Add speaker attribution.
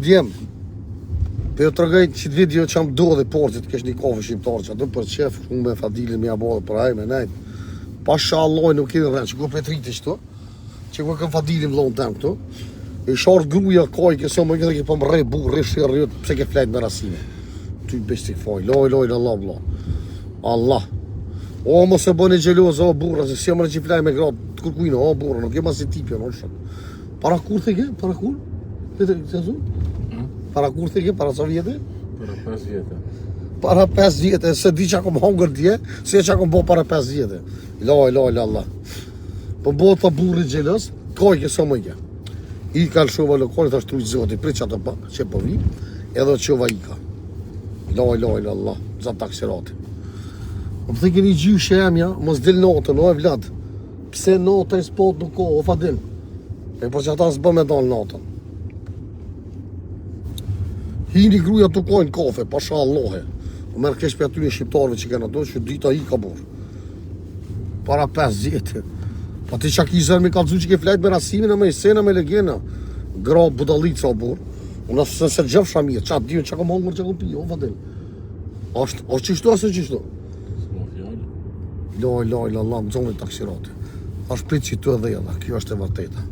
Speaker 1: djem. Për të rëgaj që të video që am do dhe portit, kesh një kafe shqiptarë që atë për qef, unë me Fadilin me jabodhe për ajme, nejt. Pasha Allah nuk kene rrenë, që ku Petriti qëto, që ku kam Fadilin vlonë tem këto. E shartë gruja kaj, këso më këtë ke për më rej burë, rej shirë rjët, pse ke flejt me rasime. Ty bestik faj, loj, Allah, bla. Allah. O, mos e bëni gjelozë, o burra, se si jam në që flej me gratë, të kërkujnë, o burra, nuk e ma si tipja, në shumë. Para kur të ke? Para kur? Para kur të ke? Para sa vjetë?
Speaker 2: Para 5 vjetë.
Speaker 1: Para 5 vjetë, se di që akom hongër dje, se që akom bo para 5 vjetë. Loj, Allah. Po bo të burri gjelës, kaj këso më ke. I ka lëshova lokale, të ashtu i zoti, prit që atë pa, që po vi, edhe qova i ka. Loj, Allah, zatë taksirati. Më të keni gjyshë emja, mos del notën, o e vlad. Pse nota i spot nuk ko, o Fadil. E për që ata s'bë me dalë notën. Hini gruja të kojnë kafe, pasha Allahe. O merë kesh për aty një shqiptarve që kena do, që dita i ka borë. Para 5 vjetë. Pa ti qa ki zërë me kalëzu që ke flejt me rasimin e me i sena me legena. Gra budalica o borë. Unë asë se gjëfsha mirë, qatë dio që ka mongër që ka pi, o Fadil. O qishtu asë qishtu? Loj, Allah, më zonë i taksirati. Ashtë prit që tu edhe edhe, kjo është e vërteta.